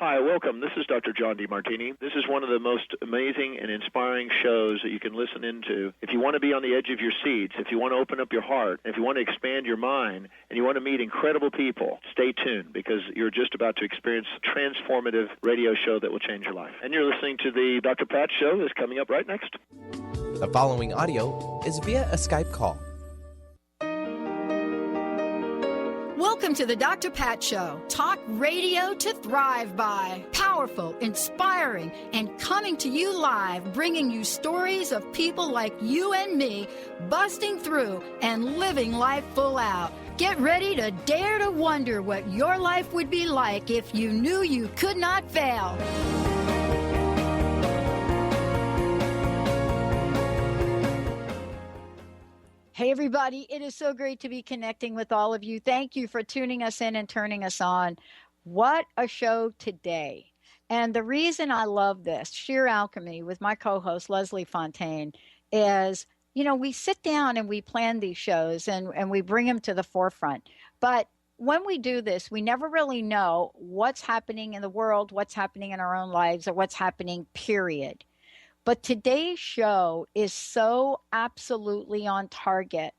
Hi, welcome. This is Dr. John DeMartini. This is one of the most amazing and inspiring shows that you can listen into. If you want to be on the edge of your seats, if you want to open up your heart, if you want to expand your mind, and you want to meet incredible people, stay tuned because you're just about to experience a transformative radio show that will change your life. And you're listening to the Dr. Pat Show that's coming up right next. The following audio is via a Skype call. Welcome to the Dr. Pat Show. Talk radio to thrive by. Powerful, inspiring, and coming to you live, bringing you stories of people like you and me busting through and living life full out. Get ready to dare to wonder what your life would be like if you knew you could not fail. Hey, everybody. It is so great to be connecting with all of you. Thank you for tuning us in and turning us on. What a show today. And the reason I love this, Sheer Alchemy, with my co-host, Leslie Fonteyne, is, you know, we sit down and we plan these shows and we bring them to the forefront. But when we do this, we never really know what's happening in the world, what's happening in our own lives, or what's happening, period. But today's show is so absolutely on target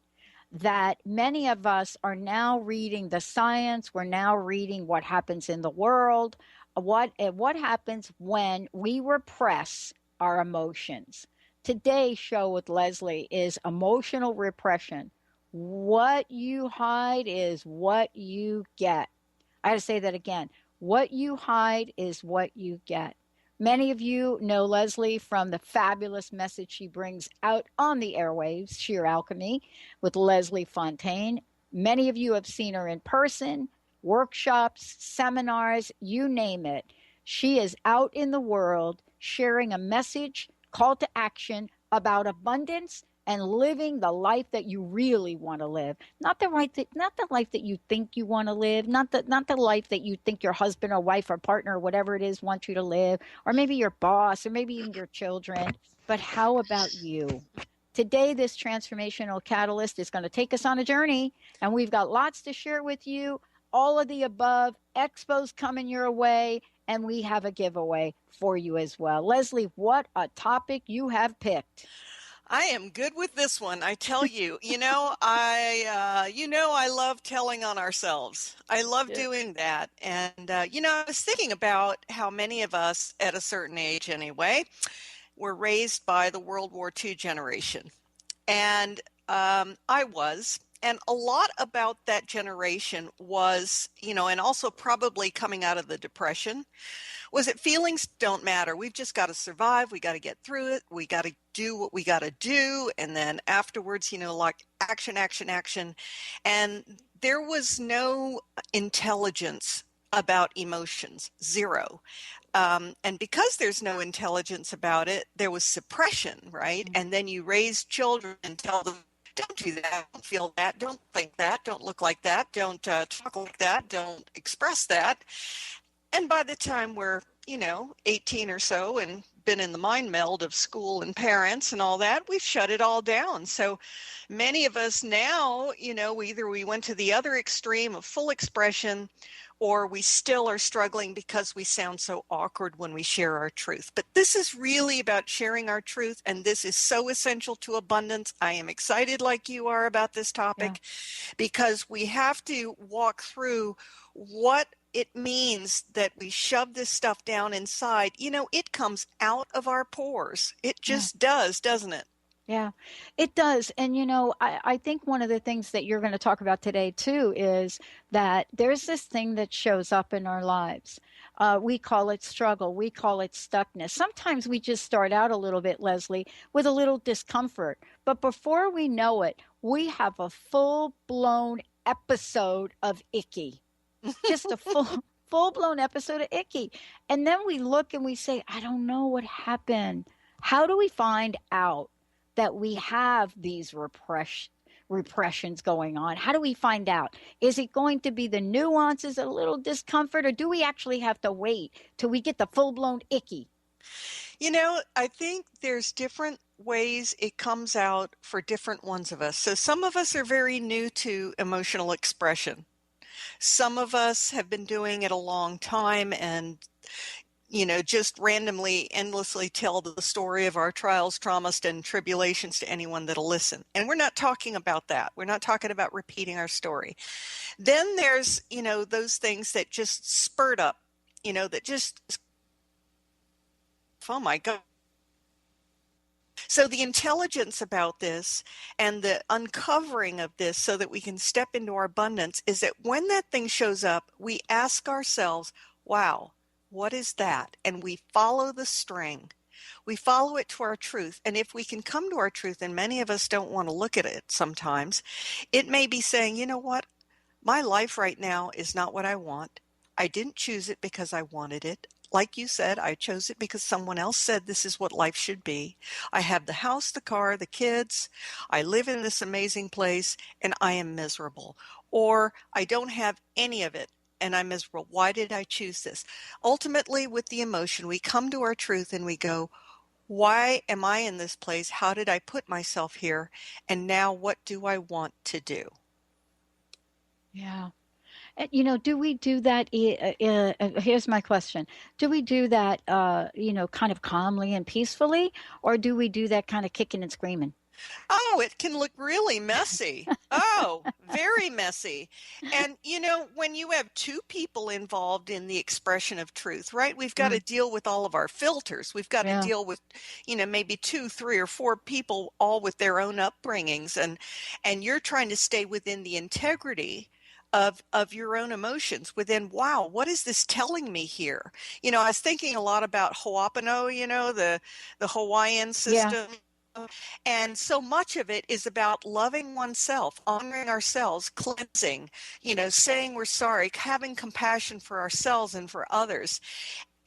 that many of us are now reading the science. We're now reading what happens in the world, what happens when we repress our emotions. Today's show with Leslie is emotional repression. What you hide is what you get. I got to say that again. What you hide is what you get. Many of you know Leslie from the fabulous message she brings out on the airwaves, Sheer Alchemy, with Leslie Fonteyne. Many of you have seen her in person, workshops, seminars, you name it. She is out in the world sharing a message, call to action about abundance and living the life that you really want to live. Not the life that you think you want to live, not the life that you think your husband or wife or partner or whatever it is wants you to live, or maybe your boss, or maybe even your children. But how about you? Today, this transformational catalyst is going to take us on a journey, and we've got lots to share with you. All of the above, expos coming your way, and we have a giveaway for you as well. Leslie, what a topic you have picked. I am good with this one. I tell you, I love telling on ourselves. I love doing that. And, I was thinking about how many of us at a certain age anyway, were raised by the World War II generation. And I was. And a lot about that generation was, and also probably coming out of the Depression, was that feelings don't matter. We've just got to survive. We got to get through it. We got to do what we got to do. And then afterwards, like action, action, action. And there was no intelligence about emotions, zero. And because there's no intelligence about it, there was suppression, right? Mm-hmm. And then you raise children and tell them, don't do that, don't feel that, don't think that, don't look like that, don't talk like that, don't express that. And by the time we're, 18 or so and been in the mind meld of school and parents and all that, we've shut it all down. So many of us now, either we went to the other extreme of full expression, or we still are struggling because we sound so awkward when we share our truth. But this is really about sharing our truth, and this is so essential to abundance. I am excited like you are about this topic because we have to walk through what it means that we shove this stuff down inside. It comes out of our pores. It just does, doesn't it? Yeah, it does. And, I think one of the things that you're going to talk about today, too, is that there's this thing that shows up in our lives. We call it struggle. We call it stuckness. Sometimes we just start out a little bit, Leslie, with a little discomfort. But before we know it, we have a full-blown episode of icky. Just a full-blown episode of icky. And then we look and we say, I don't know what happened. How do we find out that we have these repressions going on? How do we find out? Is it going to be the nuances, a little discomfort, or do we actually have to wait till we get the full-blown icky? I think there's different ways it comes out for different ones of us. So some of us are very new to emotional expression. Some of us have been doing it a long time, and just randomly, endlessly tell the story of our trials, traumas, and tribulations to anyone that'll listen. And we're not talking about that. We're not talking about repeating our story. Then there's, those things that just spurt up, that just, oh my God. So the intelligence about this and the uncovering of this so that we can step into our abundance is that when that thing shows up, we ask ourselves, wow, what is that? And we follow the string. We follow it to our truth. And if we can come to our truth, and many of us don't want to look at it sometimes, it may be saying, you know what? My life right now is not what I want. I didn't choose it because I wanted it. Like you said, I chose it because someone else said this is what life should be. I have the house, the car, the kids. I live in this amazing place, and I am miserable. Or I don't have any of it, and I'm miserable. Why did I choose this? Ultimately, with the emotion, we come to our truth and we go, why am I in this place? How did I put myself here? And now what do I want to do? Yeah. Do we do that? Here's my question. Do we do that, kind of calmly and peacefully, or do we do that kind of kicking and screaming? Oh, it can look really messy. Oh, very messy. And, when you have two people involved in the expression of truth, right? We've got to deal with all of our filters. We've got to deal with, maybe 2, 3, or 4 people all with their own upbringings. And you're trying to stay within the integrity of your own emotions within, wow, what is this telling me here? I was thinking a lot about Ho'oponopono, the Hawaiian system. Yeah. And so much of it is about loving oneself, honoring ourselves, cleansing, saying we're sorry, having compassion for ourselves and for others.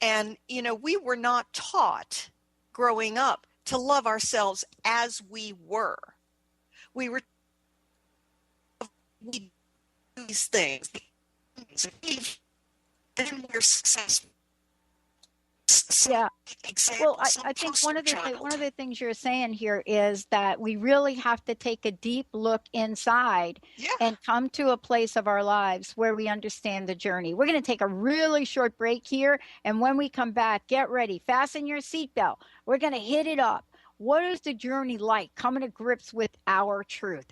And, we were not taught growing up to love ourselves as we were. We these things, then we're successful. Yeah. Well, I think one of the things you're saying here is that we really have to take a deep look inside and come to a place of our lives where we understand the journey. We're going to take a really short break here, and when we come back, get ready, fasten your seatbelt. We're going to hit it up. What is the journey like? Coming to grips with our truth.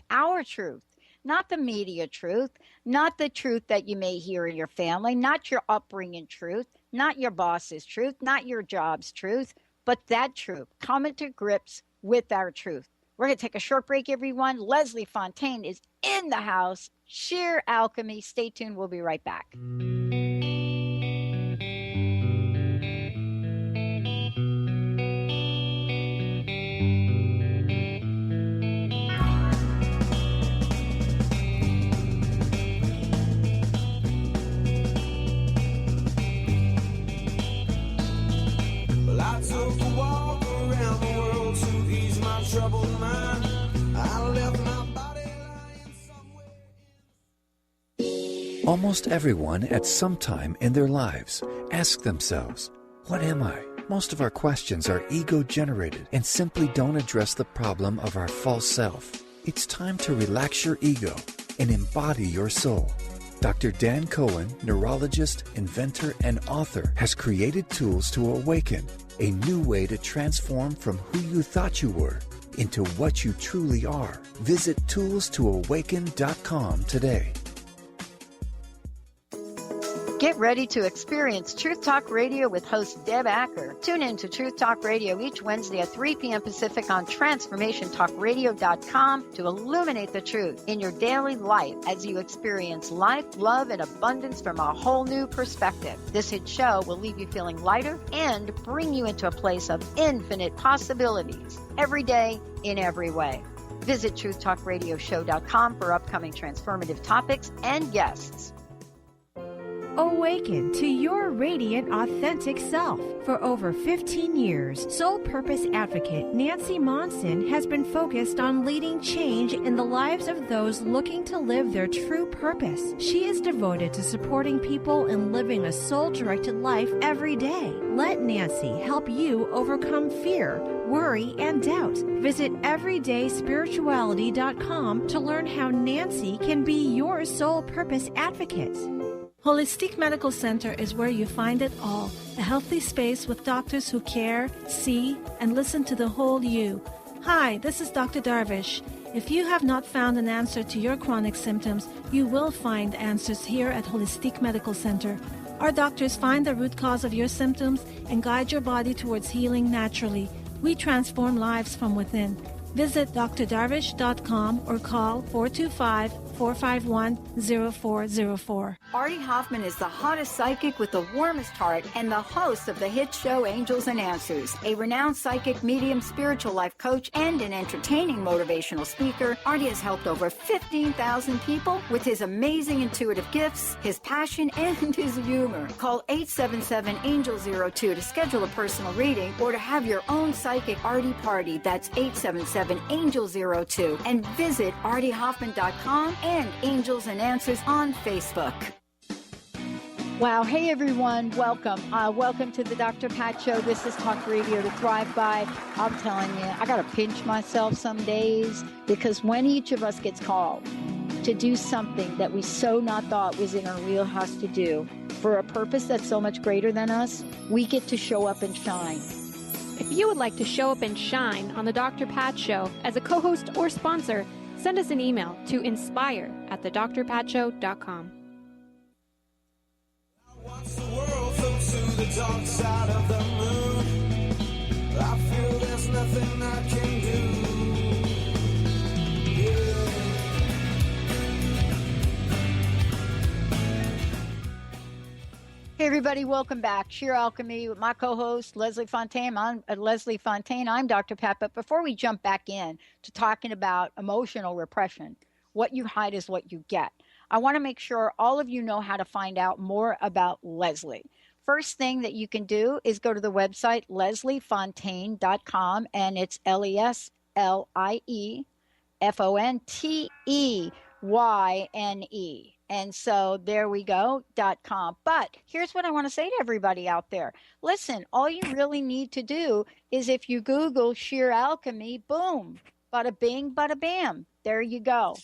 Not the media truth, not the truth that you may hear in your family, not your upbringing truth, not your boss's truth, not your job's truth, but that truth, coming to grips with our truth. We're going to take a short break, everyone. Leslie Fonteyne is in the house. Sheer Alchemy. Stay tuned. We'll be right back. I took a walk around the world to ease my troubled mind. I left my body lying somewhere. Almost everyone at some time in their lives ask themselves, what am I? Most of our questions are ego-generated and simply don't address the problem of our false self. It's time to relax your ego and embody your soul. Dr. Dan Cohen, neurologist, inventor, and author, has created tools to awaken a new way to transform from who you thought you were into what you truly are. Visit toolstoawaken.com today. Get ready to experience Truth Talk Radio with host Deb Acker. Tune in to Truth Talk Radio each Wednesday at 3 p.m. Pacific on TransformationTalkRadio.com to illuminate the truth in your daily life as you experience life, love, and abundance from a whole new perspective. This hit show will leave you feeling lighter and bring you into a place of infinite possibilities every day in every way. Visit TruthTalkRadioshow.com for upcoming transformative topics and guests. Awaken to your radiant, authentic self. For over 15 years, soul purpose advocate Nancy Monson has been focused on leading change in the lives of those looking to live their true purpose. She is devoted to supporting people in living a soul-directed life every day. Let Nancy help you overcome fear, worry, and doubt. Visit everydayspirituality.com to learn how Nancy can be your soul purpose advocate. Holistic Medical Center is where you find it all. A healthy space with doctors who care, see, and listen to the whole you. Hi, this is Dr. Darvish. If you have not found an answer to your chronic symptoms, you will find answers here at Holistic Medical Center. Our doctors find the root cause of your symptoms and guide your body towards healing naturally. We transform lives from within. Visit drdarvish.com or call 425-451-0404. Artie Hoffman is the hottest psychic with the warmest heart and the host of the hit show Angels and Answers. A renowned psychic, medium, spiritual life coach, and an entertaining motivational speaker, Artie has helped over 15,000 people with his amazing intuitive gifts, his passion, and his humor. Call 877-ANGEL-02 to schedule a personal reading or to have your own psychic Artie party. That's 877-ANGEL-02. And visit artiehoffman.com and Angels and Answers on Facebook. Wow. Hey, everyone. Welcome. Welcome to the Dr. Pat Show. This is Talk Radio to Thrive By. I'm telling you, I got to pinch myself some days because when each of us gets called to do something that we so not thought was in our wheelhouse to do for a purpose that's so much greater than us, we get to show up and shine. If you would like to show up and shine on the Dr. Pat Show as a co-host or sponsor, send us an email to inspire@thedrpatshow.com. Watch the world float to the dark side of the moon. I feel there's nothing I can do. Hey, everybody. Welcome back. Sheer Alchemy with my co-host, Leslie Fonteyne. I'm Leslie Fonteyne. I'm Dr. Pat. But before we jump back in to talking about emotional repression, what you hide is what you get, I want to make sure all of you know how to find out more about Leslie. First thing that you can do is go to the website, lesliefonteyne.com, and it's LeslieFonteyne. And so there we go, .com. But here's what I want to say to everybody out there. Listen, all you really need to do is if you Google sheer alchemy, boom, bada bing, bada bam. There you go.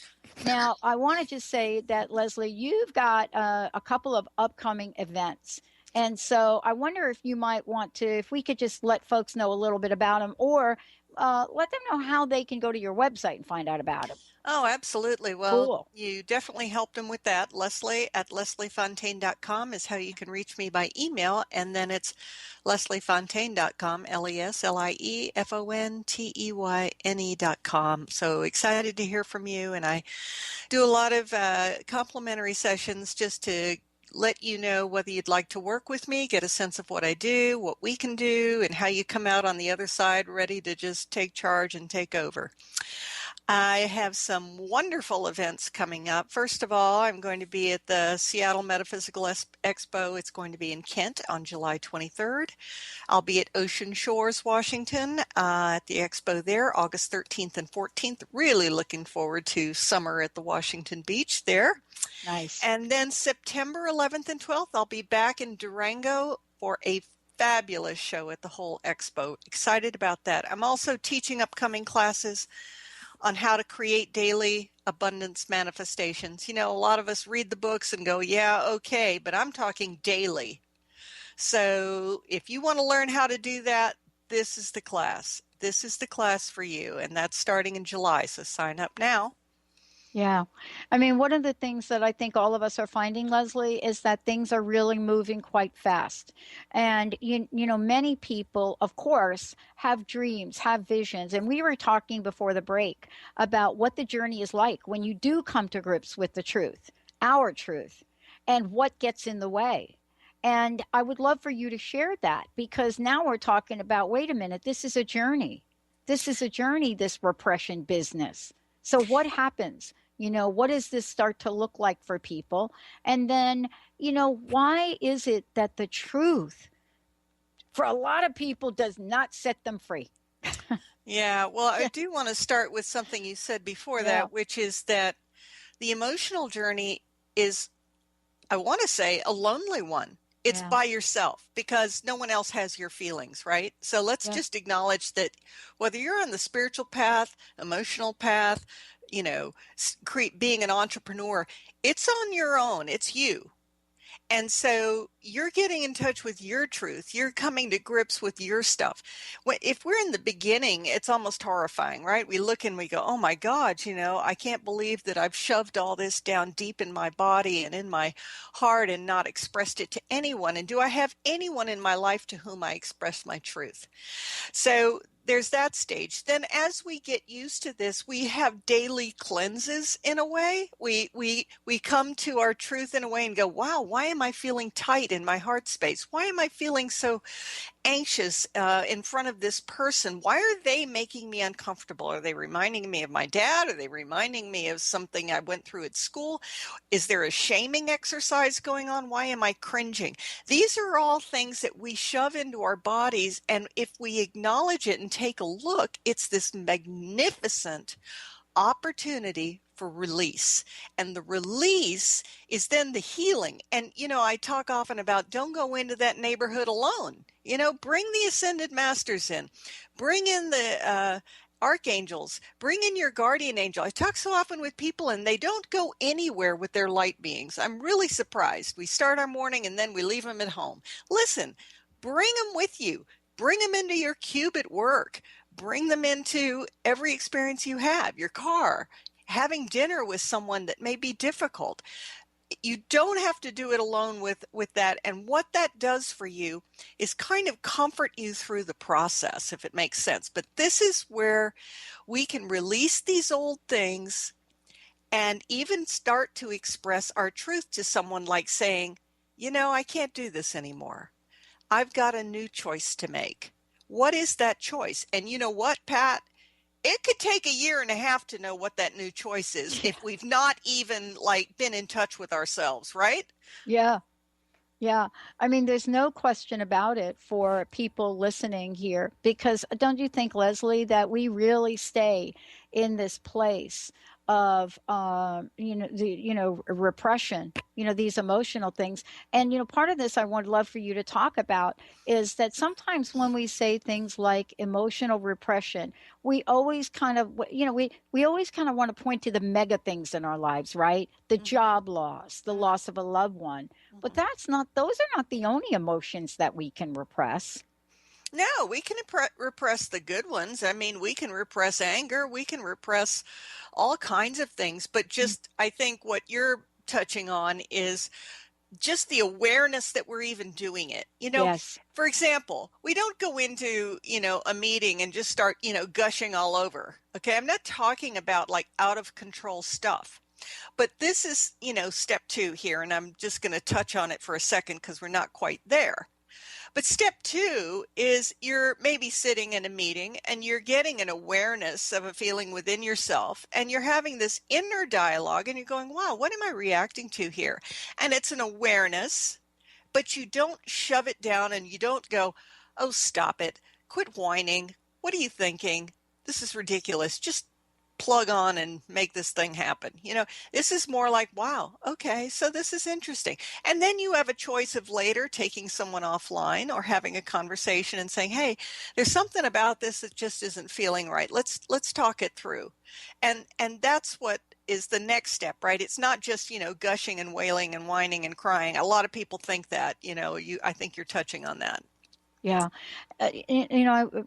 Now, I want to just say that, Leslie, you've got a couple of upcoming events. And so I wonder if you might want to, if we could just let folks know a little bit about them, or let them know how they can go to your website and find out about them. Oh, absolutely. Well, Cool. You definitely helped them with that. Leslie@lesliefonteyne.com is how you can reach me by email. And then it's lesliefonteyne.com, LeslieFonteyne.com. So excited to hear from you. And I do a lot of complimentary sessions just to let you know whether you'd like to work with me, get a sense of what I do, what we can do, and how you come out on the other side ready to just take charge and take over. I have some wonderful events coming up. First of all, I'm going to be at the Seattle Metaphysical Expo. It's going to be in Kent on July 23rd. I'll be at Ocean Shores, Washington, at the expo there, August 13th and 14th. Really looking forward to summer at the Washington Beach there. Nice. And then September 11th and 12th, I'll be back in Durango for a fabulous show at the whole expo. Excited about that. I'm also teaching upcoming classes on how to create daily abundance manifestations. You know, a lot of us read the books and go, yeah, okay, but I'm talking daily. So if you want to learn how to do that, this is the class. This is the class for you. And that's starting in July. So sign up now. Yeah. I mean, one of the things that I think all of us are finding, Leslie, is that things are really moving quite fast. And, you know, many people, of course, have dreams, have visions. And we were talking before the break about what the journey is like when you do come to grips with the truth, our truth, and what gets in the way. And I would love for you to share that, because now we're talking about, wait a minute, this is a journey. This is a journey, this repression business. So what happens? You know, what does this start to look like for people? And then, you know, why is it that the truth for a lot of people does not set them free? Yeah, well, I do want to start with something you said before that, which is that the emotional journey is, I want to say, a lonely one. It's by yourself because no one else has your feelings, right? So let's just acknowledge that whether you're on the spiritual path, emotional path, you know, being an entrepreneur, it's on your own. It's you. And so you're getting in touch with your truth. You're coming to grips with your stuff. If we're in the beginning, it's almost horrifying, right? We look and we go, oh my God, I can't believe that I've shoved all this down deep in my body and in my heart and not expressed it to anyone. And do I have anyone in my life to whom I express my truth? So there's that stage. Then as we get used to this, we have daily cleanses in a way. We come to our truth in a way and go, wow, why am I feeling tight in my heart space? Why am I feeling so anxious in front of this person? Why are they making me uncomfortable? Are they reminding me of my dad? Are they reminding me of something I went through at school? Is there a shaming exercise going on? Why am I cringing? These are all things that we shove into our bodies. And if we acknowledge it and take a look, it's this magnificent opportunity for release. And the release is then the healing. And, I talk often about don't go into that neighborhood alone. Bring the ascended masters in, bring in the archangels, bring in your guardian angel. I talk so often with people and they don't go anywhere with their light beings. I'm really surprised. We start our morning and then we leave them at home. Listen, bring them with you. Bring them into your cube at work. Bring them into every experience you have, your car, having dinner with someone that may be difficult. You don't have to do it alone with that. And what that does for you is kind of comfort you through the process, if it makes sense. But this is where we can release these old things and even start to express our truth to someone, like saying, I can't do this anymore. I've got a new choice to make. What is that choice? And you know what, Pat? It could take a year and a half to know what that new choice is if we've not even been in touch with ourselves, right? Yeah. Yeah. I mean, there's no question about it for people listening here, because don't you think, Leslie, that we really stay in this place of, repression, these emotional things. And, part of this I would love for you to talk about is that sometimes when we say things like emotional repression, we always kind of, we always kind of want to point to the mega things in our lives, right? The job loss, the loss of a loved one. But those are not the only emotions that we can repress. No, we can repress the good ones. I mean, we can repress anger. We can repress all kinds of things. But I think what you're touching on is just the awareness that we're even doing it. Yes. For example, we don't go into, a meeting and just start, gushing all over. Okay. I'm not talking about out of control stuff. But this is, step 2 here, and I'm just going to touch on it for a second because we're not quite there. But step 2 is you're maybe sitting in a meeting and you're getting an awareness of a feeling within yourself, and you're having this inner dialogue and you're going, wow, what am I reacting to here? And it's an awareness, but you don't shove it down and you don't go, oh, stop it. Quit whining. What are you thinking? This is ridiculous. Just plug on and make this thing happen. This is more like, wow, okay, so this is interesting. And then you have a choice of later taking someone offline or having a conversation and saying, hey, there's something about this that just isn't feeling right. Let's talk it through. And that's what is the next step, right? It's not just, gushing and wailing and whining and crying. A lot of people think that, I think you're touching on that. Yeah.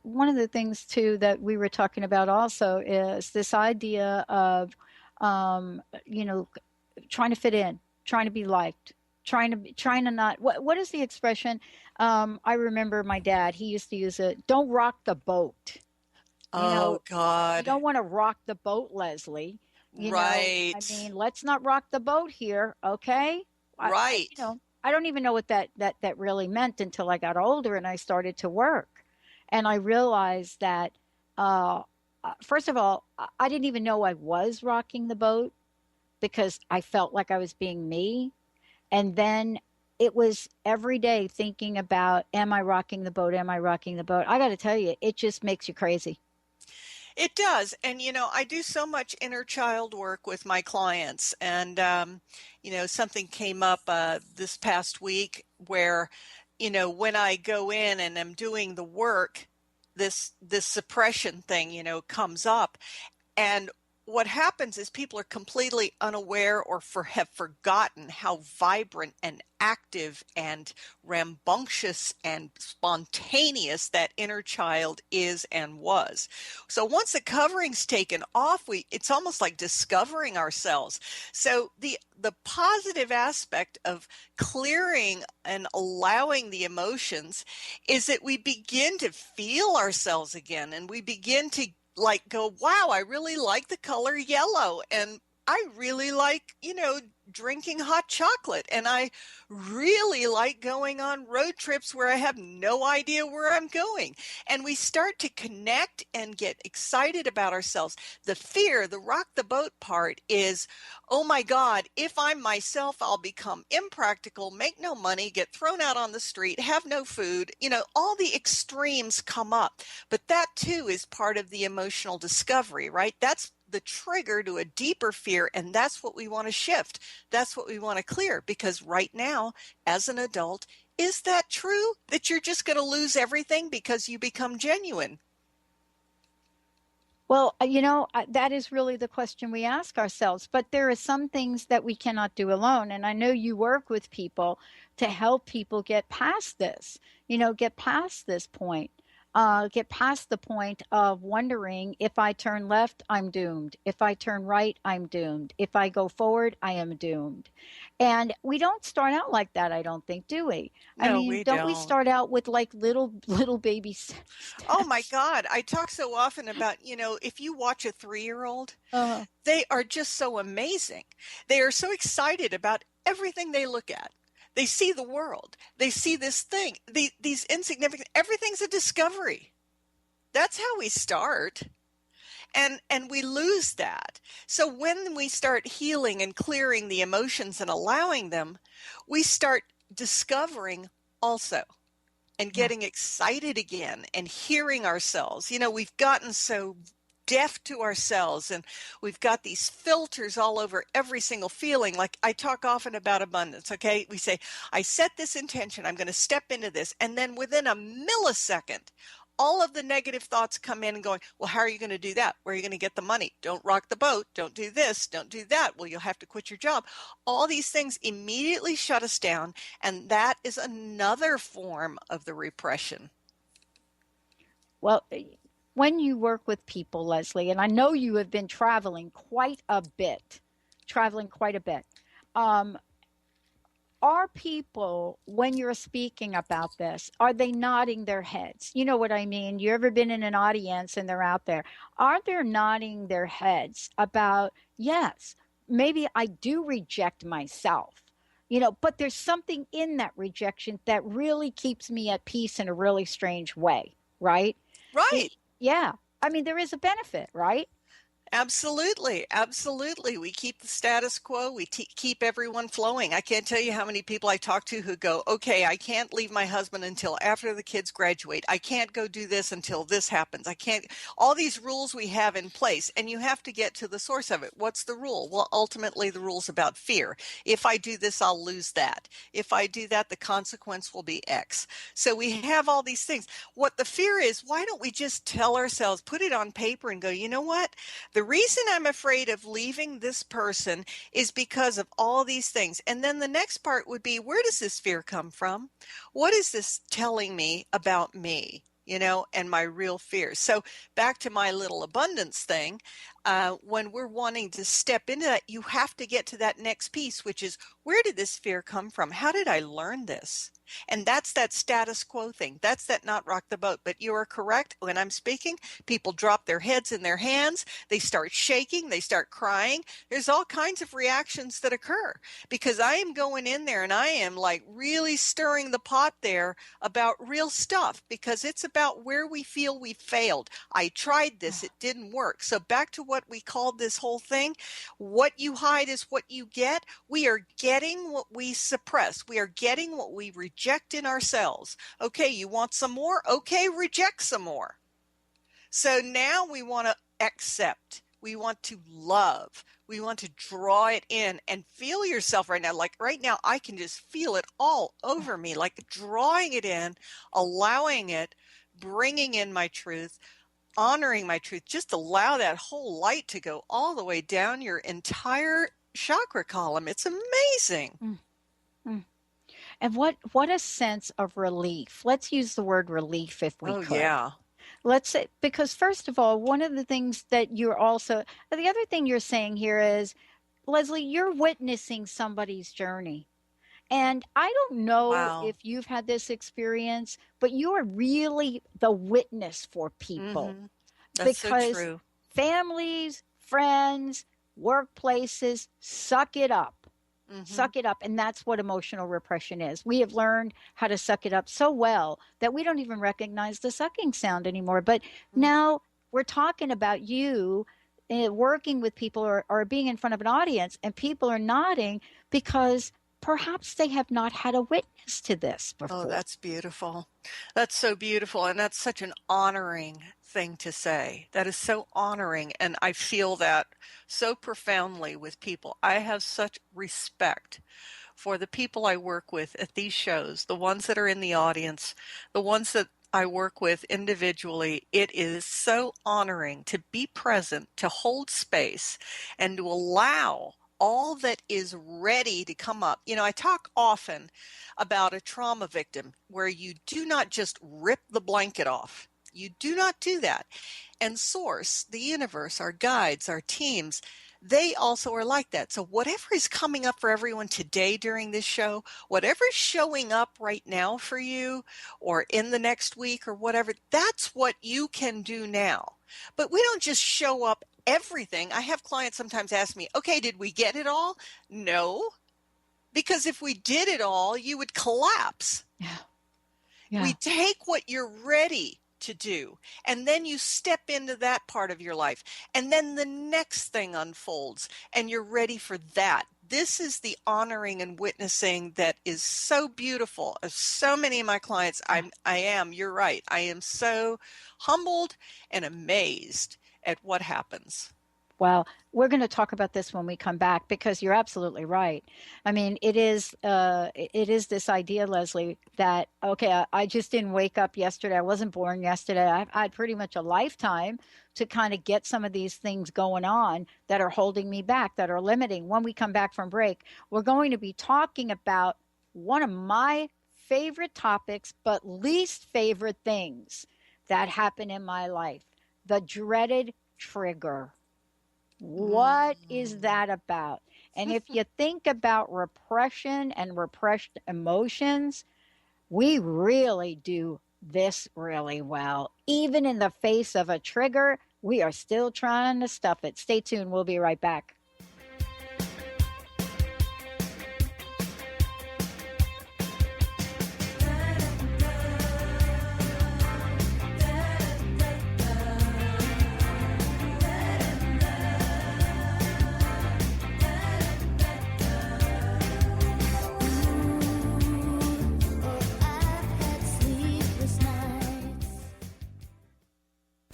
One of the things too that we were talking about also is this idea of, trying to fit in, trying to be liked, trying to not, what is the expression? I remember my dad, he used to use it. Don't rock the boat. God. You don't want to rock the boat, Leslie. Right. I mean, let's not rock the boat here. Okay. Right. I don't even know what that really meant until I got older and I started to work. And I realized that, first of all, I didn't even know I was rocking the boat because I felt like I was being me. And then it was every day thinking about, am I rocking the boat? Am I rocking the boat? I got to tell you, it just makes you crazy. It does. And, I do so much inner child work with my clients. And, something came up this past week where, when I go in and I'm doing the work, this suppression thing, comes up. And what happens is people are completely unaware or have forgotten how vibrant and active and rambunctious and spontaneous that inner child is and was. So once the covering's taken off, it's almost like discovering ourselves. So the positive aspect of clearing and allowing the emotions is that we begin to feel ourselves again, and we begin to go, wow, I really like the color yellow, and I really like, drinking hot chocolate, and I really like going on road trips where I have no idea where I'm going. And we start to connect and get excited about ourselves. The fear, the rock the boat part is, oh my God, if I'm myself, I'll become impractical, make no money, get thrown out on the street, have no food. All the extremes come up. But that too is part of the emotional discovery, right? That's the trigger to a deeper fear, and that's what we want to shift. That's what we want to clear, because right now, as an adult, is that true that you're just going to lose everything because you become genuine? Well, that is really the question we ask ourselves. But there are some things that we cannot do alone. And I know you work with people to help people get past this, get past this point. Get past the point of wondering, if I turn left, I'm doomed. If I turn right, I'm doomed. If I go forward, I am doomed. And we don't start out like that, I don't think, do we? No, we don't we start out with like little baby steps? Oh my God. I talk so often about, if you watch a 3-year-old, they are just so amazing. They are so excited about everything they look at. They see the world. They see this thing. These insignificant, everything's a discovery. That's how we start. And we lose that. So when we start healing and clearing the emotions and allowing them, we start discovering also and getting excited again and hearing ourselves. We've gotten so deaf to ourselves, and we've got these filters all over every single feeling. Like I talk often about abundance, okay? We say, I set this intention, I'm going to step into this, and then within a millisecond, all of the negative thoughts come in and going, well, how are you going to do that? Where are you going to get the money? Don't rock the boat. Don't do this. Don't do that. Well, you'll have to quit your job. All these things immediately shut us down, and that is another form of the repression. Well, when you work with people, Leslie, and I know you have been traveling quite a bit, are people, when you're speaking about this, are they nodding their heads? You know what I mean? You ever been in an audience and they're out there? Are they nodding their heads about, yes, maybe I do reject myself, but there's something in that rejection that really keeps me at peace in a really strange way, right? Right. Yeah. I mean, there is a benefit, right? Absolutely. Absolutely. We keep the status quo. We keep everyone flowing. I can't tell you how many people I talk to who go, okay, I can't leave my husband until after the kids graduate. I can't go do this until this happens. I can't, all these rules we have in place, and you have to get to the source of it. What's the rule? Well, ultimately the rule's about fear. If I do this, I'll lose that. If I do that, the consequence will be X. So we have all these things. What the fear is, why don't we just tell ourselves, put it on paper and go, you know what? The reason I'm afraid of leaving this person is because of all these things. And then the next part would be, where does this fear come from? What is this telling me about me, and my real fears? So back to my little abundance thing, when we're wanting to step into that, you have to get to that next piece, which is, where did this fear come from? How did I learn this? And that's that status quo thing. That's that not rock the boat. But you are correct. When I'm speaking, people drop their heads in their hands. They start shaking. They start crying. There's all kinds of reactions that occur because I am going in there and I am like really stirring the pot there about real stuff, because it's about where we feel we failed. I tried this. It didn't work. So back to what we called this whole thing. What you hide is what you get. We are getting what we suppress. We are getting what we reject in ourselves. Okay, you want some more? Okay, reject some more. So now we want to accept. We want to love. We want to draw it in and feel yourself right now. Like right now, I can just feel it all over me, like drawing it in, allowing it, bringing in my truth, honoring my truth, just allow that whole light to go all the way down your entire chakra column. It's amazing. And what a sense of relief. Let's use the word relief if we could. Yeah. Let's say, because first of all, one of the things that the other thing you're saying here is, Leslie, you're witnessing somebody's journey. And I don't know if you've had this experience, but you are really the witness for people. That's because so true. Families, friends, workplaces, suck it up. Suck it up. And that's what emotional repression is. We have learned how to suck it up so well that we don't even recognize the sucking sound anymore. But now we're talking about you working with people or being in front of an audience, and people are nodding because perhaps they have not had a witness to this before. Oh, that's beautiful. That's so beautiful. And that's such an honoring thing to say. That is so honoring. And I feel that so profoundly with people. I have such respect for the people I work with at these shows, the ones that are in the audience, the ones that I work with individually. It is so honoring to be present, to hold space, and to allow all that is ready to come up. You know, I talk often about a trauma victim where you do not just rip the blanket off. You do not do that. And Source, the universe, our guides, our teams, they also are like that. So whatever is coming up for everyone today during this show, whatever's showing up right now for you or in the next week or whatever, that's what you can do now. But we don't just show up everything. I have clients sometimes ask me, okay, did we get it all? No, because if we did it all, you would collapse. Yeah. We take what you're ready to do, and then you step into that part of your life, and then the next thing unfolds, and you're ready for that. This is the honoring and witnessing that is so beautiful. As so many of my clients, you're right. I am so humbled and amazed at what happens. Well, we're going to talk about this when we come back, because you're absolutely right. I mean, it is this idea, Leslie, that, okay, I just didn't wake up yesterday. I wasn't born yesterday. I had pretty much a lifetime to kind of get some of these things going on that are holding me back, that are limiting. When we come back from break, we're going to be talking about one of my favorite topics, but least favorite things that happen in my life, the dreaded trigger. What is that about? And if you think about repression and repressed emotions, we really do this really well. Even in the face of a trigger, we are still trying to stuff it. Stay tuned. We'll be right back.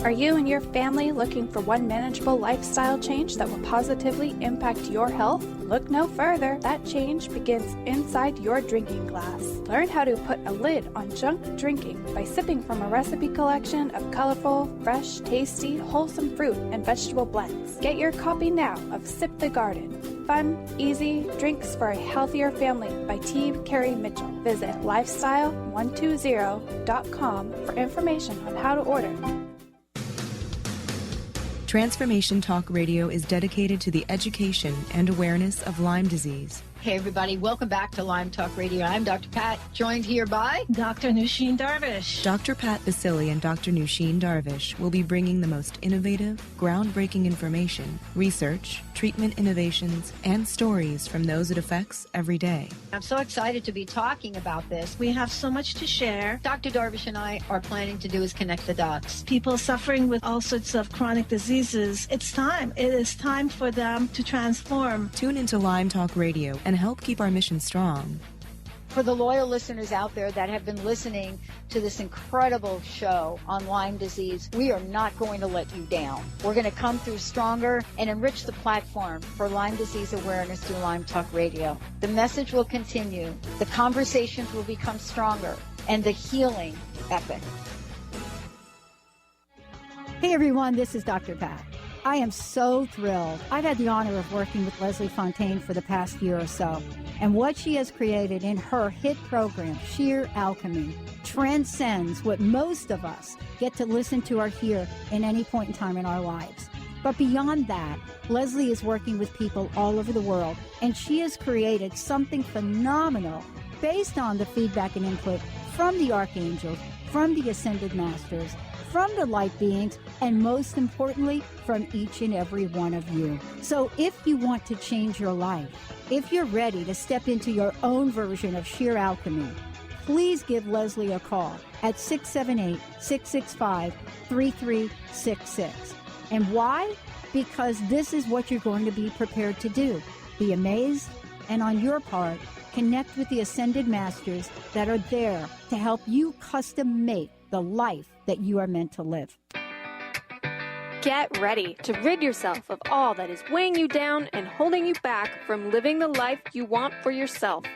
Are you and your family looking for one manageable lifestyle change that will positively impact your health? Look no further. That change begins inside your drinking glass. Learn how to put a lid on junk drinking by sipping from a recipe collection of colorful, fresh, tasty, wholesome fruit and vegetable blends. Get your copy now of Sip the Garden. Fun, easy drinks for a healthier family by T. Carey Mitchell. Visit lifestyle120.com for information on how to order. Transformation Talk Radio is dedicated to the education and awareness of Lyme disease. Hey, everybody. Welcome back to Lyme Talk Radio. I'm Dr. Pat, joined here by Dr. Nusheen Darvish. Dr. Pat Basili and Dr. Nusheen Darvish will be bringing the most innovative, groundbreaking information, research, treatment innovations, and stories from those it affects every day. I'm so excited to be talking about this. We have so much to share. Dr. Darvish and I are planning to do is connect the dots. People suffering with all sorts of chronic diseases, it's time. It is time for them to transform. Tune into Lyme Talk Radio and help keep our mission strong. For the loyal listeners out there that have been listening to this incredible show on Lyme disease, we are not going to let you down. We're going to come through stronger and enrich the platform for Lyme disease awareness through Lyme Talk Radio. The message will continue, the conversations will become stronger, and the healing epic. Hey everyone, this is Dr. Pat. I am so thrilled. I've had the honor of working with Leslie Fonteyne for the past year or so, and what she has created in her hit program, Sheer Alchemy, transcends what most of us get to listen to or hear in any point in time in our lives. But beyond that, Leslie is working with people all over the world, and she has created something phenomenal based on the feedback and input from the archangels, from the ascended masters, from the light beings, and most importantly, from each and every one of you. So if you want to change your life, if you're ready to step into your own version of sheer alchemy, please give Leslie a call at 678-665-3366. And why? Because this is what you're going to be prepared to do. Be amazed, and on your part, connect with the ascended masters that are there to help you custom make the life that you are meant to live. Get ready to rid yourself of all that is weighing you down and holding you back from living the life you want for yourself.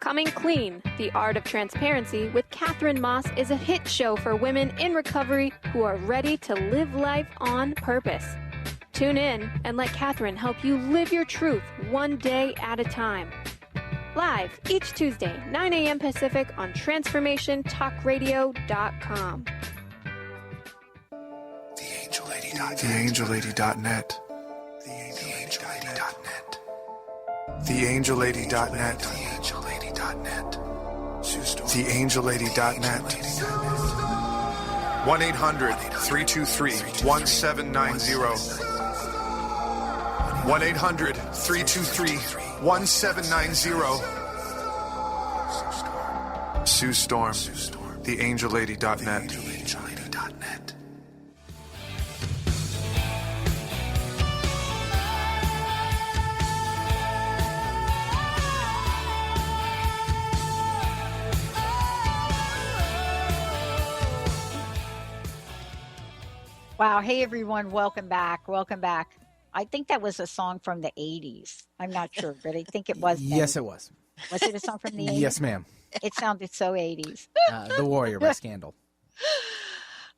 Coming Clean, The Art of Transparency with Catherine Moss is a hit show for women in recovery who are ready to live life on purpose. Tune in and let Catherine help you live your truth one day at a time. Live each Tuesday, 9 a.m. Pacific on TransformationTalkRadio.com. TheAngelLady.net. TheAngelLady.net. TheAngelLady.net. TheAngelLady.net. 1-800-323-1790. 1-800-323-1790. Sue Storm, TheAngelLady.net. Wow. Hey, everyone. Welcome back. Welcome back. I think that was a song from the 80s. I'm not sure, but I think it was. Yes, it was. Was it a song from the 80s? Yes, ma'am. It sounded so 80s. The Warrior by Scandal.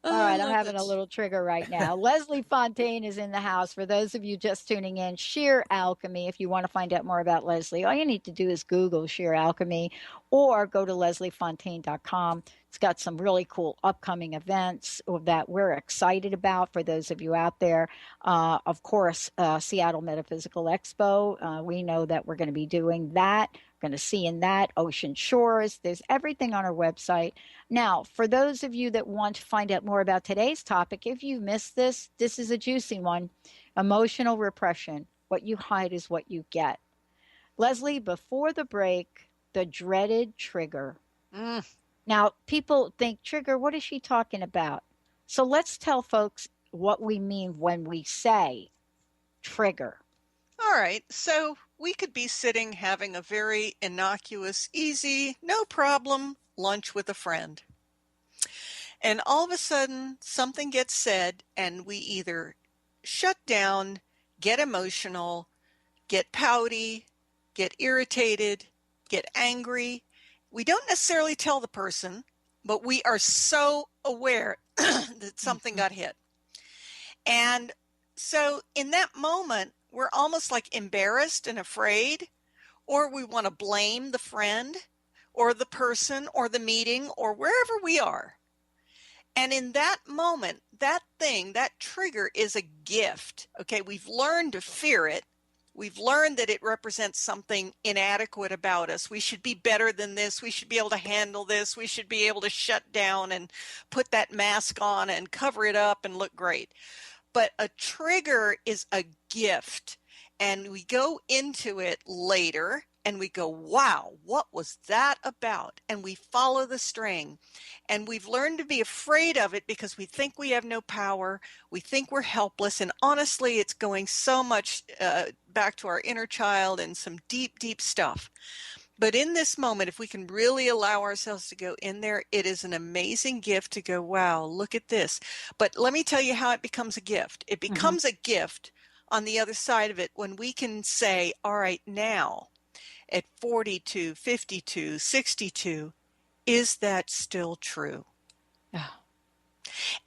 All right, I'm having a little trigger right now. Leslie Fonteyne is in the house. For those of you just tuning in, Sheer Alchemy, if you want to find out more about Leslie, all you need to do is Google Sheer Alchemy or go to lesliefontaine.com. It's got some really cool upcoming events that we're excited about for those of you out there. Of course, Seattle Metaphysical Expo. We know that we're going to be doing that. Going to see in that Ocean Shores. There's everything on our website. Now, for those of you that want to find out more about today's topic, if you missed this, this is a juicy one. Emotional repression. What you hide is what you get. Leslie, before the break, the dreaded trigger. Now, people think, trigger, what is she talking about? So let's tell folks what we mean when we say trigger. All right. So we could be sitting having a very innocuous, easy, no problem lunch with a friend. And all of a sudden, something gets said, and we either shut down, get emotional, get pouty, get irritated, get angry. We don't necessarily tell the person, but we are so aware that something got hit. And so in that moment, we're almost like embarrassed and afraid, or we want to blame the friend or the person or the meeting or wherever we are. And in that moment, that thing, that trigger is a gift. Okay, we've learned to fear it. We've learned that it represents something inadequate about us. We should be better than this. We should be able to handle this. We should be able to shut down and put that mask on and cover it up and look great. But a trigger is a gift, and we go into it later and we go, wow, what was that about? And we follow the string, and we've learned to be afraid of it because we think we have no power. We think we're helpless. And honestly, it's going so much back to our inner child and some deep, deep stuff. But in this moment, if we can really allow ourselves to go in there, it is an amazing gift to go, wow, look at this. But let me tell you how it becomes a gift. It becomes a gift on the other side of it when we can say, all right, now at 42, 52, 62, is that still true?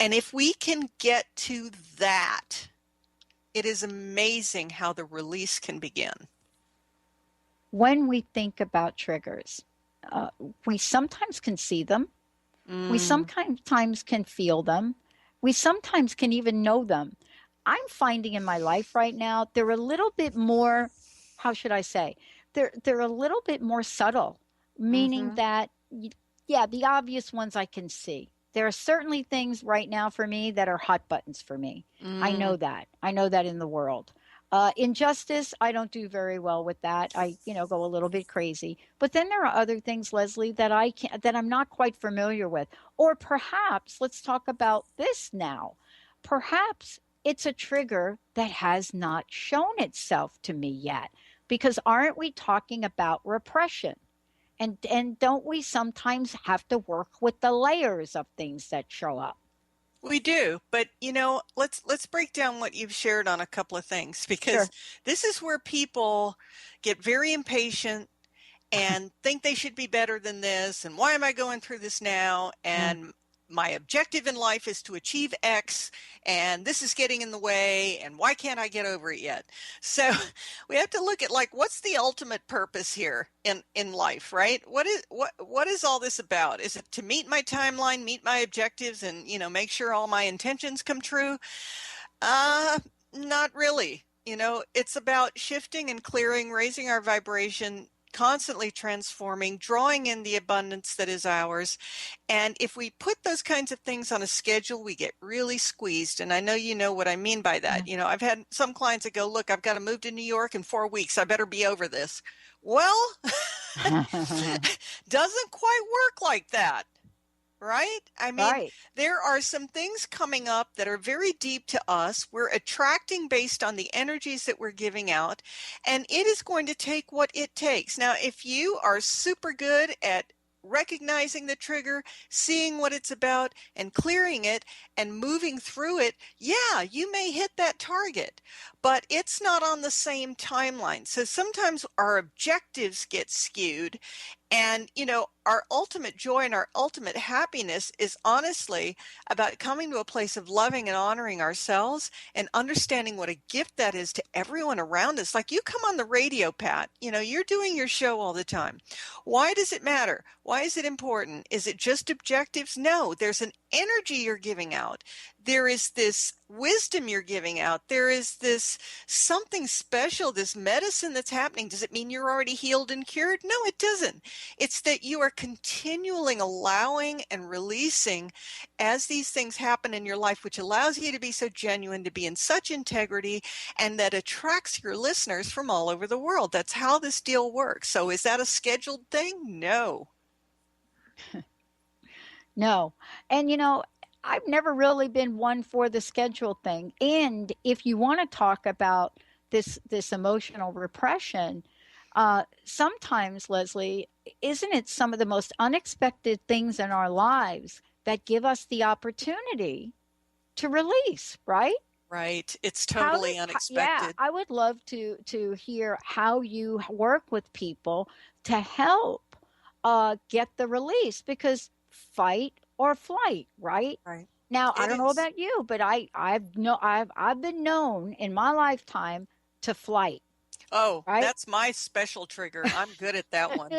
And if we can get to that, it is amazing how the release can begin. When we think about triggers, we sometimes can see them. We sometimes can feel them. We sometimes can even know them. I'm finding in my life right now, they're a little bit more, how should I say? They're a little bit more subtle, meaning that, yeah, the obvious ones I can see. There are certainly things right now for me that are hot buttons for me. I know that. I know that in the world. Injustice, I don't do very well with that. I, go a little bit crazy. But then there are other things, Leslie, that I'm not quite familiar with. Or perhaps, let's talk about this now. Perhaps it's a trigger that has not shown itself to me yet. Because aren't we talking about repression? And don't we sometimes have to work with the layers of things that show up? We do, but let's break down what you've shared on a couple of things, because this is where people get very impatient and think they should be better than this, and why am I going through this now? And my objective in life is to achieve X, and this is getting in the way, and why can't I get over it yet? So we have to look at, like, what's the ultimate purpose here in life, right? What is all this about? Is it to meet my timeline, meet my objectives, and make sure all my intentions come true? Not really. It's about shifting and clearing, raising our vibration, constantly transforming, drawing in the abundance that is ours. And if we put those kinds of things on a schedule, we get really squeezed. And I know you know what I mean by that. I've had some clients that go, look, I've got to move to New York in 4 weeks. I better be over this. Well, doesn't quite work like that. Right? I mean, there are some things coming up that are very deep to us. We're attracting based on the energies that we're giving out, and it is going to take what it takes. Now, if you are super good at recognizing the trigger, seeing what it's about, and clearing it and moving through it, yeah, you may hit that target, but it's not on the same timeline. So sometimes our objectives get skewed, and our ultimate joy and our ultimate happiness is honestly about coming to a place of loving and honoring ourselves and understanding what a gift that is to everyone around us. Like, you come on the radio, Pat, you're doing your show all the time. Why does it matter? Why is it important? Is it just objectives? No, there's an energy you're giving out. There is this wisdom you're giving out. There is this something special, this medicine that's happening. Does it mean you're already healed and cured? No, it doesn't. It's that you are continually allowing and releasing as these things happen in your life, which allows you to be so genuine, to be in such integrity, and that attracts your listeners from all over the world. That's how this deal works. So is that a scheduled thing? No. No. And I've never really been one for the schedule thing. And if you want to talk about this emotional repression, sometimes, Leslie, isn't it some of the most unexpected things in our lives that give us the opportunity to release, right? Right. It's totally unexpected. Yeah, I would love to hear how you work with people to help get the release, because fight or flight, right? Right. Now, I don't know about you, but I've been known in my lifetime to flight. Oh, right? That's my special trigger. I'm good at that one.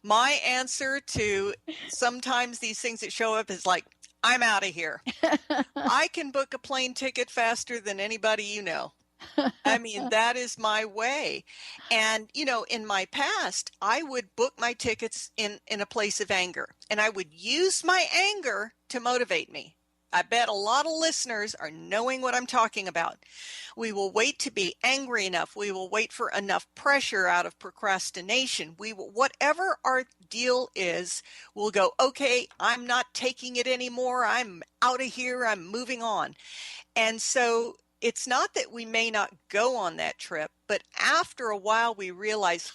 My answer to sometimes these things that show up is like, I'm out of here. I can book a plane ticket faster than anybody you know. I mean, that is my way. And, in my past, I would book my tickets in a place of anger, and I would use my anger to motivate me. I bet a lot of listeners are knowing what I'm talking about. We will wait to be angry enough. We will wait for enough pressure out of procrastination. We will, whatever our deal is, we'll go, okay, I'm not taking it anymore. I'm out of here. I'm moving on. And so it's not that we may not go on that trip, but after a while we realize,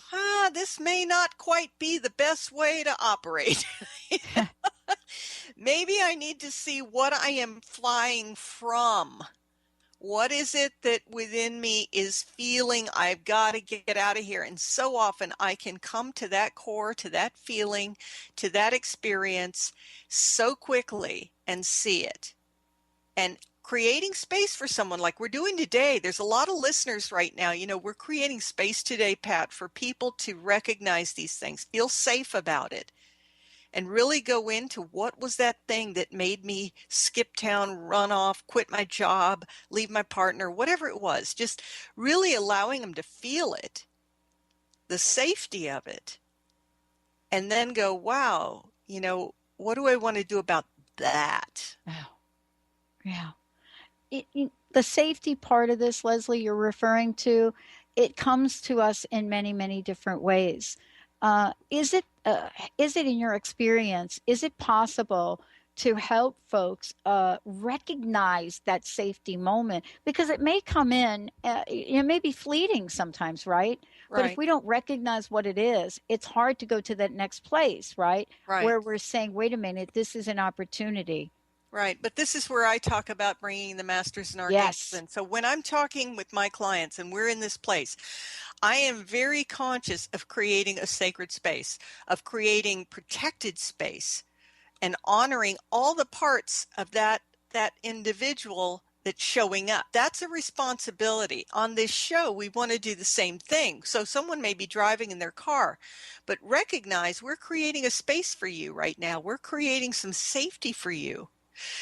this may not quite be the best way to operate. Maybe I need to see what I am flying from. What is it that within me is feeling I've got to get out of here? And so often I can come to that core, to that feeling, to that experience so quickly and see it. And creating space for someone like we're doing today. There's a lot of listeners right now. We're creating space today, Pat, for people to recognize these things, feel safe about it, and really go into what was that thing that made me skip town, run off, quit my job, leave my partner, whatever it was. Just really allowing them to feel it, the safety of it, and then go, wow, what do I want to do about that? Wow. Yeah. The safety part of this, Leslie, you're referring to, it comes to us in many, many different ways. Is it in your experience, is it possible to help folks recognize that safety moment? Because it may come in, it may be fleeting sometimes, right? But if we don't recognize what it is, it's hard to go to that next place, right? Where we're saying, wait a minute, this is an opportunity. Right. But this is where I talk about bringing the masters and archangels in. So when I'm talking with my clients and we're in this place, I am very conscious of creating a sacred space, of creating protected space, and honoring all the parts of that individual that's showing up. That's a responsibility. On this show, we want to do the same thing. So someone may be driving in their car, but recognize we're creating a space for you right now. We're creating some safety for you,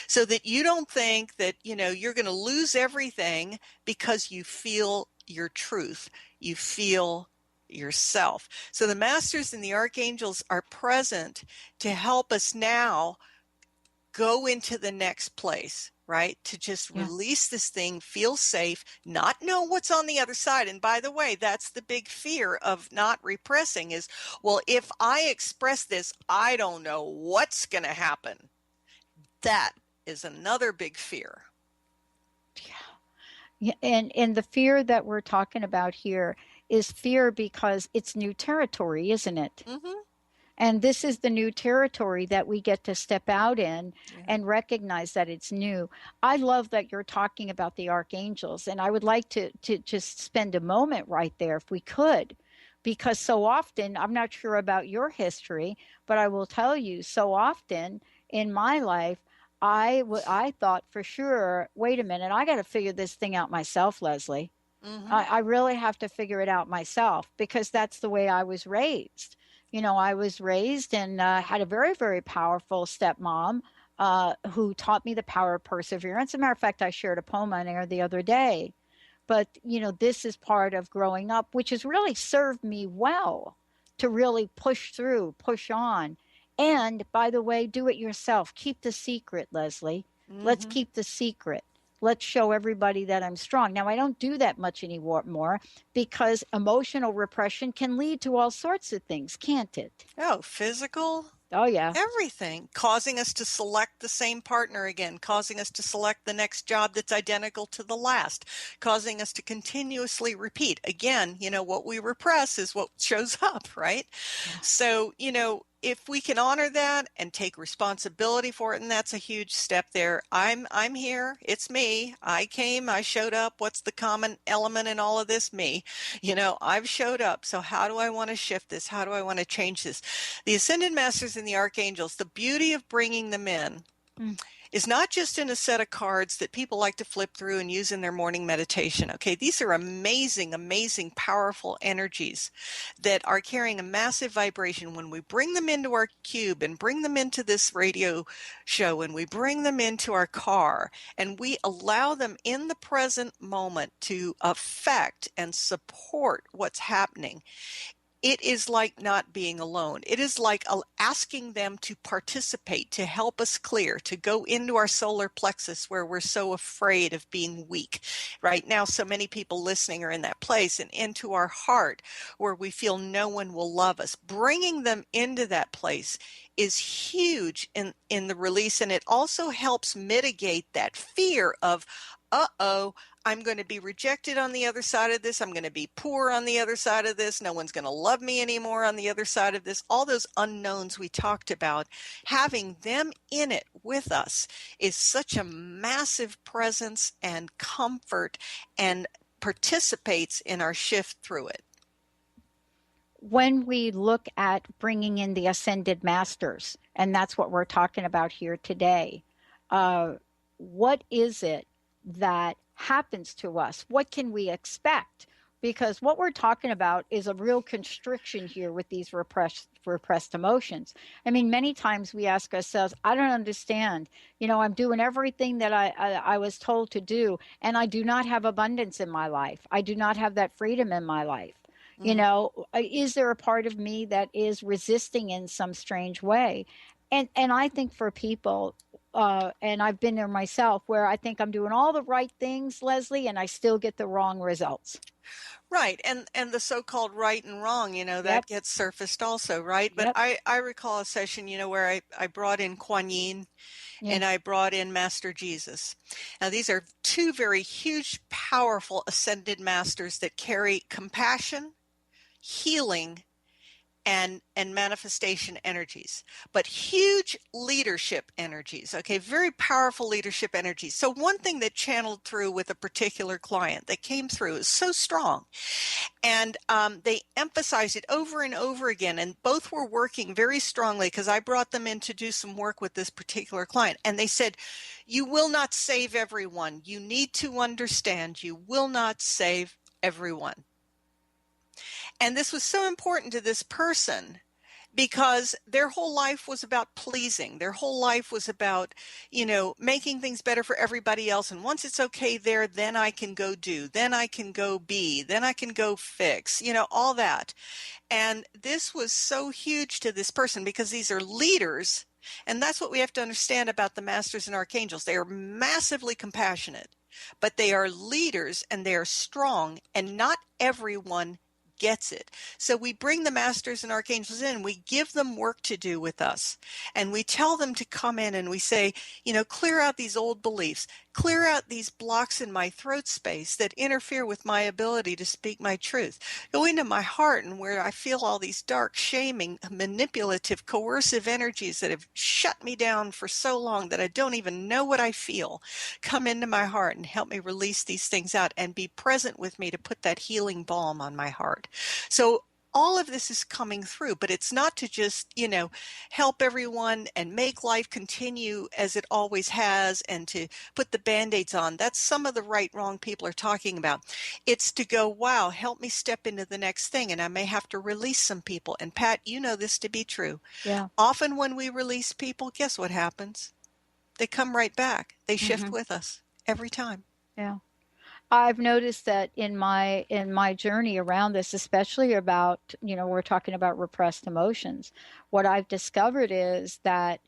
so that you don't think that, you're going to lose everything because you feel your truth. You feel yourself. So the masters and the archangels are present to help us now go into the next place, right? To just release this thing, feel safe, not know what's on the other side. And by the way, that's the big fear of not repressing is, well, if I express this, I don't know what's going to happen. That is another big fear. Yeah. And the fear that we're talking about here is fear because it's new territory, isn't it? Mm-hmm. And this is the new territory that we get to step out in and recognize that it's new. I love that you're talking about the archangels, and I would like to just spend a moment right there if we could. Because so often, I'm not sure about your history, but I will tell you, so often in my life, I thought for sure, wait a minute, I got to figure this thing out myself, Leslie. Mm-hmm. I really have to figure it out myself because that's the way I was raised. I was raised and had a very, very powerful stepmom who taught me the power of perseverance. As a matter of fact, I shared a poem on air the other day. But, this is part of growing up, which has really served me well to really push through, push on. And by the way, do it yourself. Keep the secret, Leslie. Mm-hmm. Let's keep the secret. Let's show everybody that I'm strong. Now, I don't do that much anymore because emotional repression can lead to all sorts of things, can't it? Oh, physical? Oh, yeah. Everything. Causing us to select the same partner again, causing us to select the next job that's identical to the last, causing us to continuously repeat. Again, what we repress is what shows up, right? Yeah. So, if we can honor that and take responsibility for it, and that's a huge step there. I'm here. It's me. I came. I showed up. What's the common element in all of this? Me. I've showed up. So how do I want to shift this? How do I want to change this? The Ascended Masters and the Archangels, the beauty of bringing them in is not just in a set of cards that people like to flip through and use in their morning meditation. Okay, these are amazing, amazing, powerful energies that are carrying a massive vibration. When we bring them into our cube and bring them into this radio show and we bring them into our car and we allow them in the present moment to affect and support what's happening, it is like not being alone. It is like asking them to participate, to help us clear, to go into our solar plexus where we're so afraid of being weak. Right now, so many people listening are in that place, and into our heart where we feel no one will love us. Bringing them into that place is huge in the release. And it also helps mitigate that fear of, uh-oh, I'm going to be rejected on the other side of this. I'm going to be poor on the other side of this. No one's going to love me anymore on the other side of this. All those unknowns we talked about, having them in it with us is such a massive presence and comfort, and participates in our shift through it. When we look at bringing in the ascended masters, and that's what we're talking about here today, what is it that happens to us? What can we expect? Because what we're talking about is a real constriction here with these repressed emotions. I mean, many times we ask ourselves, I don't understand. I'm doing everything that I was told to do, and I do not have abundance in my life. I do not have that freedom in my life. Is there a part of me that is resisting in some strange way? And I think for people, and I've been there myself, where I think I'm doing all the right things, Leslie, and I still get the wrong results. Right. And the so-called right and wrong, that gets surfaced also, right? But I recall a session, where I brought in Kuan Yin and I brought in Master Jesus. Now, these are two very huge, powerful ascended masters that carry compassion, healing, and manifestation energies, but huge leadership energies. Okay, very powerful leadership energies. So one thing that channeled through with a particular client that came through is so strong, and they emphasized it over and over again, and both were working very strongly because I brought them in to do some work with this particular client, and they said, you will not save everyone. You need to understand you will not save everyone. And this was so important to this person because their whole life was about pleasing. Their whole life was about, making things better for everybody else. And once it's okay there, then I can go do, then I can go be, then I can go fix, all that. And this was so huge to this person because these are leaders. And that's what we have to understand about the masters and archangels. They are massively compassionate, but they are leaders and they are strong, and not everyone gets it. So we bring the masters and archangels in, we give them work to do with us, and we tell them to come in and we say, clear out these old beliefs, clear out these blocks in my throat space that interfere with my ability to speak my truth. Go into my heart, and where I feel all these dark, shaming, manipulative, coercive energies that have shut me down for so long that I don't even know what I feel. Come into my heart and help me release these things out, and be present with me to put that healing balm on my heart. So all of this is coming through, but it's not to just, help everyone and make life continue as it always has and to put the Band-Aids on. That's some of the right, wrong people are talking about. It's to go, wow, help me step into the next thing. And I may have to release some people. And Pat, you know this to be true. Yeah. Often when we release people, guess what happens? They come right back. They shift with us every time. Yeah. I've noticed that in my journey around this, especially about, we're talking about repressed emotions. What I've discovered is that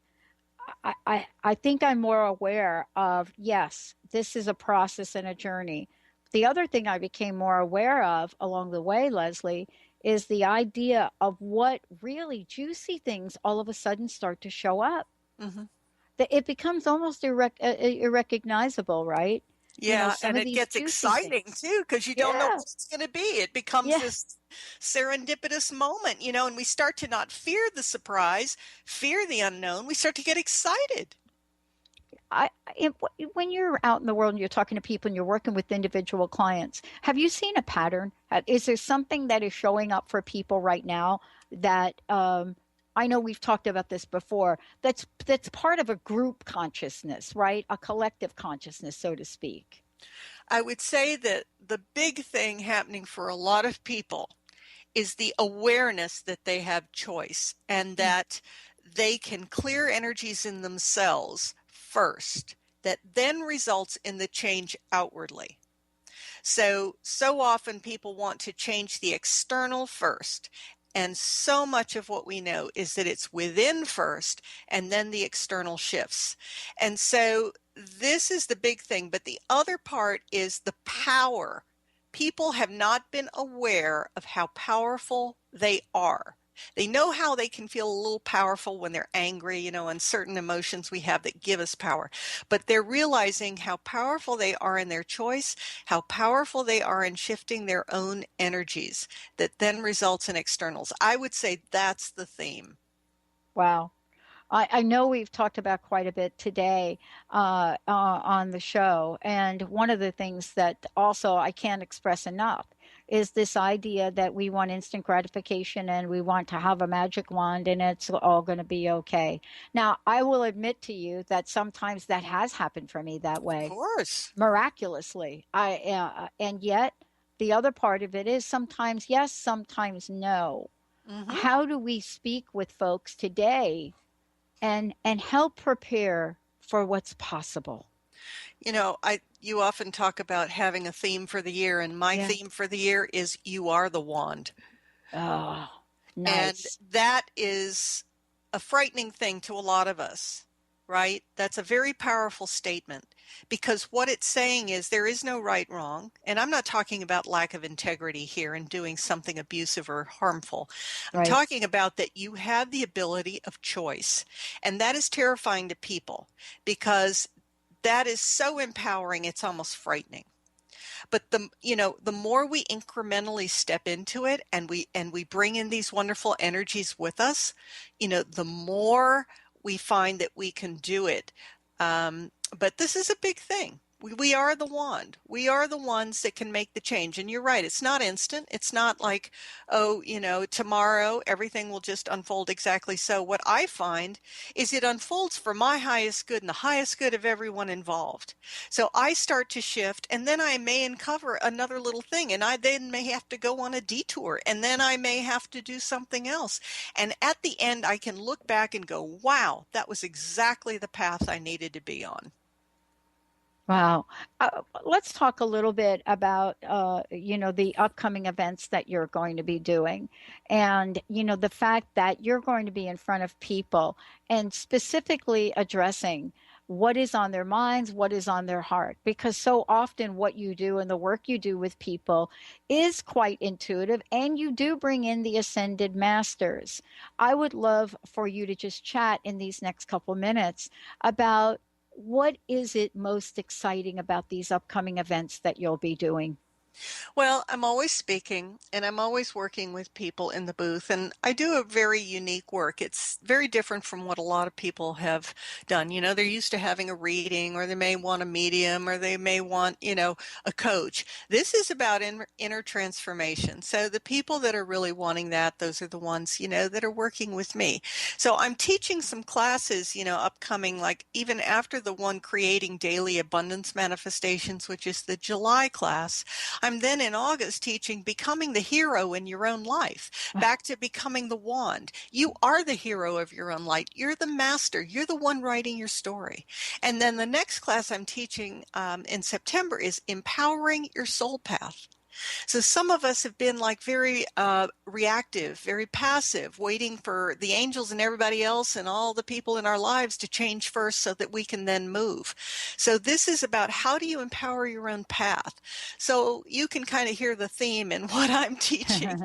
I think I'm more aware of, yes, this is a process and a journey. The other thing I became more aware of along the way, Leslie, is the idea of what really juicy things all of a sudden start to show up. That it becomes almost irrecognizable, right? Yeah, and it gets exciting too, because you don't know what it's going to be. It becomes this serendipitous moment, and we start to not fear the surprise, fear the unknown. We start to get excited. When you're out in the world and you're talking to people and you're working with individual clients, have you seen a pattern? Is there something that is showing up for people right now that I know we've talked about this before, that's part of a group consciousness, right? A collective consciousness, so to speak. I would say that the big thing happening for a lot of people is the awareness that they have choice and that they can clear energies in themselves first, that then results in the change outwardly. So often people want to change the external first. And so much of what we know is that it's within first, and then the external shifts. And so this is the big thing. But the other part is the power. People have not been aware of how powerful they are. They know how they can feel a little powerful when they're angry, and certain emotions we have that give us power. But they're realizing how powerful they are in their choice, how powerful they are in shifting their own energies that then results in externals. I would say that's the theme. Wow. I know we've talked about quite a bit today on the show. And one of the things that also I can't express enough is this idea that we want instant gratification and we want to have a magic wand and it's all going to be okay. Now, I will admit to you that sometimes that has happened for me that Of way, course. miraculously. And yet the other part of it is sometimes yes, sometimes no. How do we speak with folks today and help prepare for what's possible? You often talk about having a theme for the year, and my theme for the year is you are the wand. Oh, nice. And that is a frightening thing to a lot of us, right? That's a very powerful statement, because what it's saying is there is no right, wrong. And I'm not talking about lack of integrity here and doing something abusive or harmful. I'm talking about that you have the ability of choice. And that is terrifying to people, because that is so empowering, it's almost frightening. But the more we incrementally step into it and we bring in these wonderful energies with us, the more we find that we can do it. But this is a big thing. We are the wand. We are the ones that can make the change. And you're right. It's not instant. It's not like, tomorrow everything will just unfold exactly so. What I find is it unfolds for my highest good and the highest good of everyone involved. So I start to shift, and then I may uncover another little thing, and I then may have to go on a detour, and then I may have to do something else. And at the end, I can look back and go, wow, that was exactly the path I needed to be on. Wow. Let's talk a little bit about, the upcoming events that you're going to be doing. And, the fact that you're going to be in front of people and specifically addressing what is on their minds, what is on their heart. Because so often what you do and the work you do with people is quite intuitive, and you do bring in the ascended masters. I would love for you to just chat in these next couple minutes about what is it most exciting about these upcoming events that you'll be doing? Well, I'm always speaking and I'm always working with people in the booth, and I do a very unique work. It's very different from what a lot of people have done. They're used to having a reading, or they may want a medium, or they may want, a coach. This is about inner transformation. So the people that are really wanting that, those are the ones, that are working with me. So I'm teaching some classes, upcoming, like even after the one Creating Daily Abundance Manifestations, which is the July class. I'm then in August teaching Becoming the Hero in Your Own Life, back to becoming the wand. You are the hero of your own life. You're the master. You're the one writing your story. And then the next class I'm teaching in September is Empowering Your Soul Path. So some of us have been like very reactive, very passive, waiting for the angels and everybody else and all the people in our lives to change first so that we can then move. So this is about how do you empower your own path. So you can kind of hear the theme in what I'm teaching.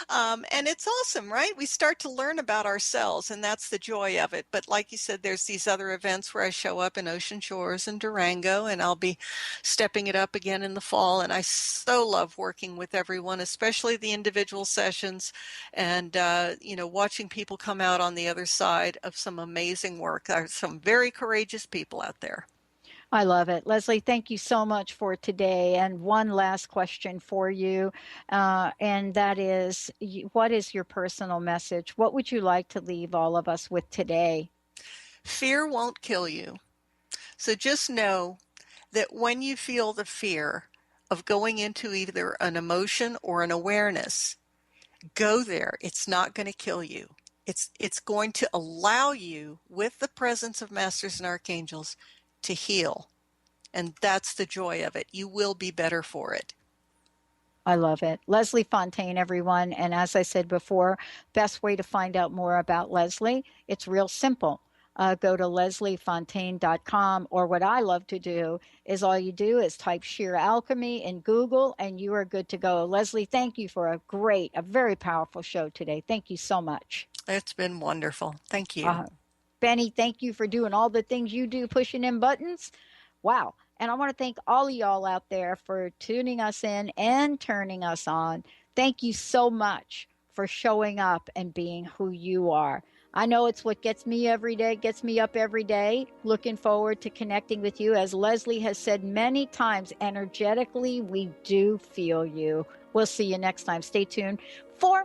And it's awesome, right? We start to learn about ourselves, and that's the joy of it. But like you said, there's these other events where I show up in Ocean Shores and Durango, and I'll be stepping it up again in the fall. And I so love working with everyone, especially the individual sessions, and watching people come out on the other side of some amazing work. There's some very courageous people out there. I love it. Leslie, thank you so much for today. And one last question for you, and that is, what is your personal message? What would you like to leave all of us with today? Fear won't kill you. So just know that when you feel the fear of going into either an emotion or an awareness, go there. It's not going to kill you. It's going to allow you, with the presence of masters and archangels, to heal. And that's the joy of it. You will be better for it. I love it. Leslie Fonteyne, everyone. And as I said before, best way to find out more about Leslie, it's real simple. go to lesliefontaine.com, or what I love to do is all you do is type Sheer Alchemy in Google and you are good to go. Leslie, thank you for a very powerful show today. Thank you so much. It's been wonderful. Thank you. Benny, thank you for doing all the things you do, pushing in buttons. Wow. And I want to thank all of y'all out there for tuning us in and turning us on. Thank you so much for showing up and being who you are. I know it's what gets me every day, gets me up every day. Looking forward to connecting with you. As Leslie has said many times, energetically, we do feel you. We'll see you next time. Stay tuned for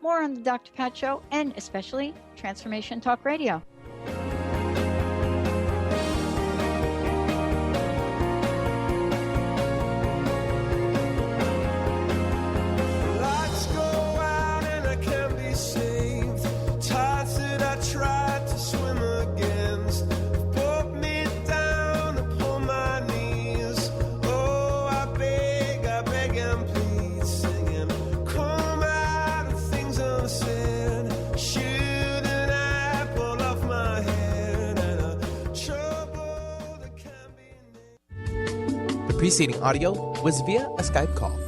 more on the Dr. Pat Show, and especially Transformation Talk Radio. The preceding audio was via a Skype call.